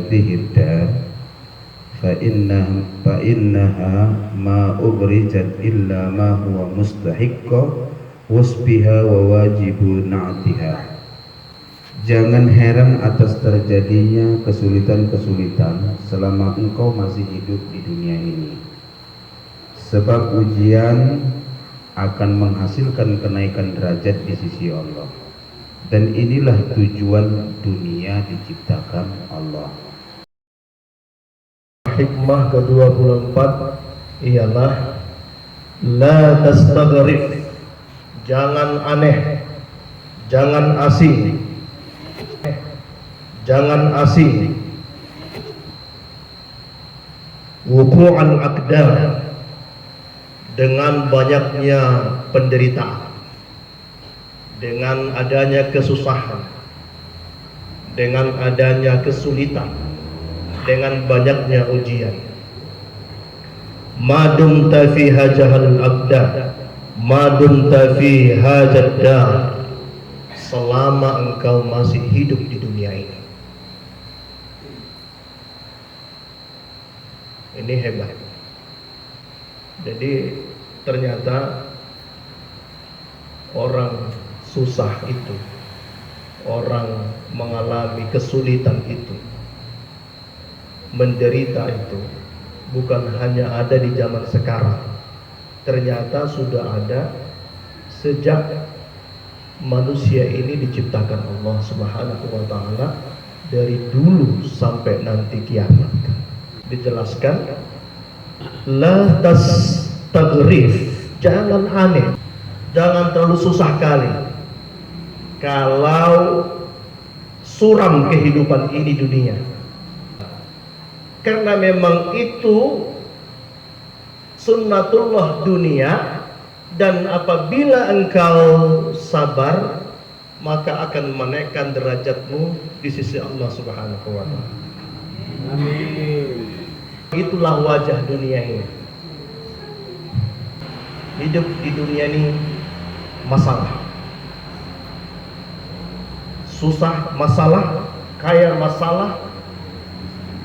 hadhihi dar فإنها ما أبرزت إلا ما هو مستحق وصفها وواجب نعتها. Jangan heran atas terjadinya kesulitan-kesulitan selama engkau masih hidup di dunia ini, sebab ujian akan menghasilkan kenaikan derajat di sisi Allah, dan inilah tujuan dunia diciptakan Allah. Hikmah ke-24 ialah la tastaghrib, jangan aneh, jangan asing, jangan asing. Wuqu'al aqdar, dengan banyaknya penderitaan, dengan adanya kesusahan, dengan adanya kesulitan, dengan banyaknya ujian. Madum tafi hajahal aqdar, madum tafi hajad dar, selama engkau masih hidup di dunia ini. Ini hebat. Jadi ternyata orang susah itu, orang mengalami kesulitan itu, menderita itu, bukan hanya ada di zaman sekarang. Ternyata sudah ada sejak manusia ini diciptakan Allah Subhanahu wa ta'ala, dari dulu sampai nanti kiamat. Dijelaskan la tastaghrib, jangan aneh, jangan terlalu susah kali kalau suram kehidupan ini dunia. Karena memang itu sunnatullah dunia, dan apabila engkau sabar maka akan menaikkan derajatmu di sisi Allah Subhanahu wa ta'ala. Amin. Itulah wajah dunia ini. Hidup di dunia ini masalah, susah masalah, kaya masalah,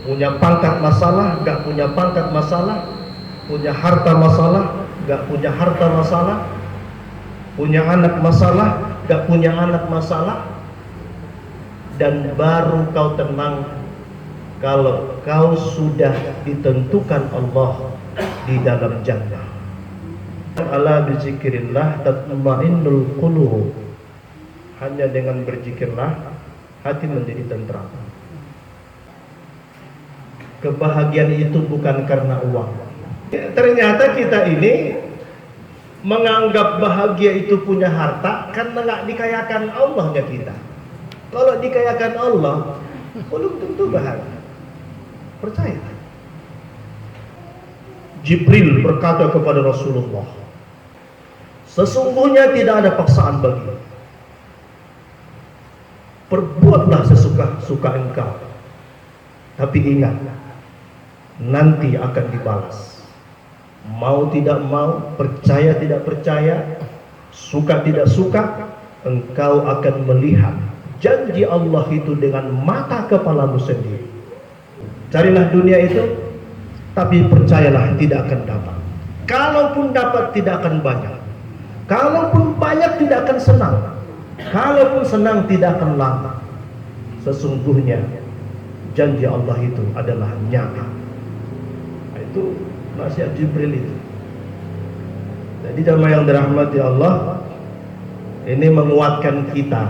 punya pangkat masalah, gak punya pangkat masalah, punya harta masalah, gak punya harta masalah, punya anak masalah, gak punya anak masalah. Dan baru kau tenang kalau kau sudah ditentukan Allah di dalam jannah. Ala bizikrillah tatma'innul qulub, hanya dengan berzikirlah hati menjadi tentram. Kebahagiaan itu bukan karena uang. Ternyata kita ini menganggap bahagia itu punya harta karena nggak dikayakan Allahnya kita. Kalau dikayakan Allah, belum tentu bahagia. Percaya. Jibril berkata kepada Rasulullah, sesungguhnya tidak ada paksaan bagi. Perbuatlah sesuka-suka engkau, tapi ingat, nanti akan dibalas. Mau tidak mau, percaya tidak percaya, suka tidak suka, engkau akan melihat janji Allah itu dengan mata kepalamu sendiri. Carilah dunia itu, tapi percayalah tidak akan dapat. Kalaupun dapat tidak akan banyak. Kalaupun banyak tidak akan senang. Kalaupun senang tidak akan lama. Sesungguhnya janji Allah itu adalah nyata. Itu nasihat Jibril itu. Jadi jamaah yang dirahmati Allah, ini menguatkan kita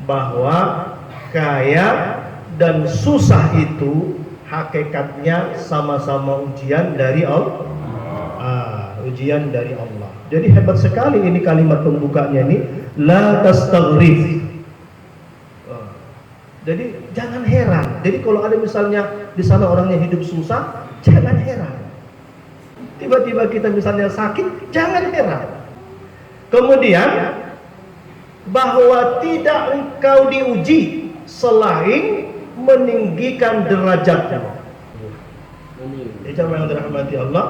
bahwa kaya dan susah itu hakikatnya sama-sama ujian dari Allah. Ujian dari Allah. Jadi hebat sekali ini kalimat pembukanya ini, la tastaghrib. Jadi jangan heran. Jadi kalau ada misalnya di sana orangnya hidup susah, jangan heran. Tiba-tiba kita misalnya sakit, jangan heran. Kemudian bahwa tidak engkau diuji selain meninggikan derajatnya. Jadi jamaah yang dirahmati Allah,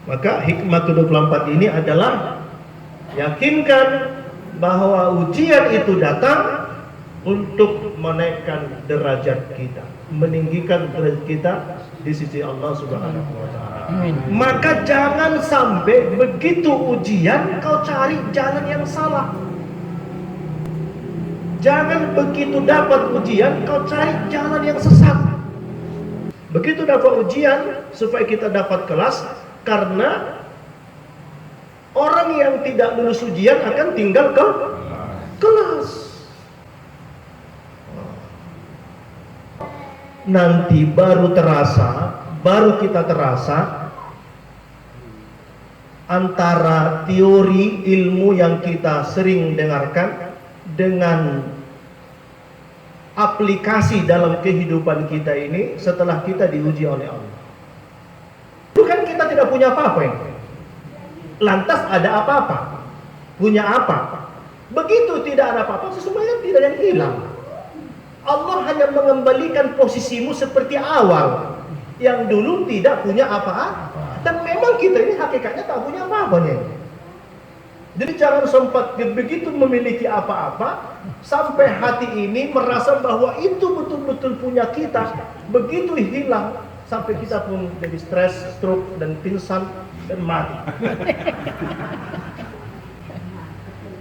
maka hikmah ke-24 ini adalah yakinkan bahwa ujian itu datang untuk menaikkan derajat kita, meninggikan derajat kita di sisi Allah Subhanahu wa taala. Maka jangan sampai begitu ujian kau cari jalan yang salah. Jangan begitu dapat ujian kau cari jalan yang sesat. Begitu dapat ujian supaya kita dapat kelas, karena orang yang tidak lulus ujian akan tinggal ke kelas. Nanti baru kita terasa antara teori ilmu yang kita sering dengarkan dengan aplikasi dalam kehidupan kita ini setelah kita diuji oleh Allah. Bukan kita tidak punya apa-apa ini. Lantas ada apa-apa? Punya apa? Begitu tidak ada apa-apa, sesungguhnya tidak ada yang hilang. Allah hanya mengembalikan posisimu seperti awal, yang dulu tidak punya apa-apa. Dan memang kita ini hakikatnya tak punya apa-apa nih. Jadi jangan sempat begitu memiliki apa-apa sampai hati ini merasa bahwa itu betul-betul punya kita. Begitu hilang sampai kita pun jadi stres, stroke, dan pingsan dan mati.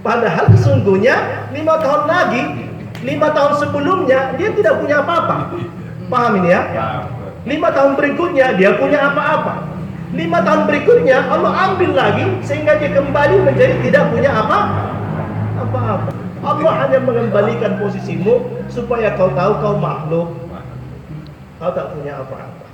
Padahal sesungguhnya 5 tahun lagi, 5 tahun sebelumnya dia tidak punya apa-apa. Paham ini ya? 5 tahun berikutnya dia punya apa-apa. 5 tahun berikutnya Allah ambil lagi sehingga dia kembali menjadi tidak punya apa-apa. Allah hanya mengembalikan posisimu supaya kau tahu kau makhluk, kau tak punya apa-apa.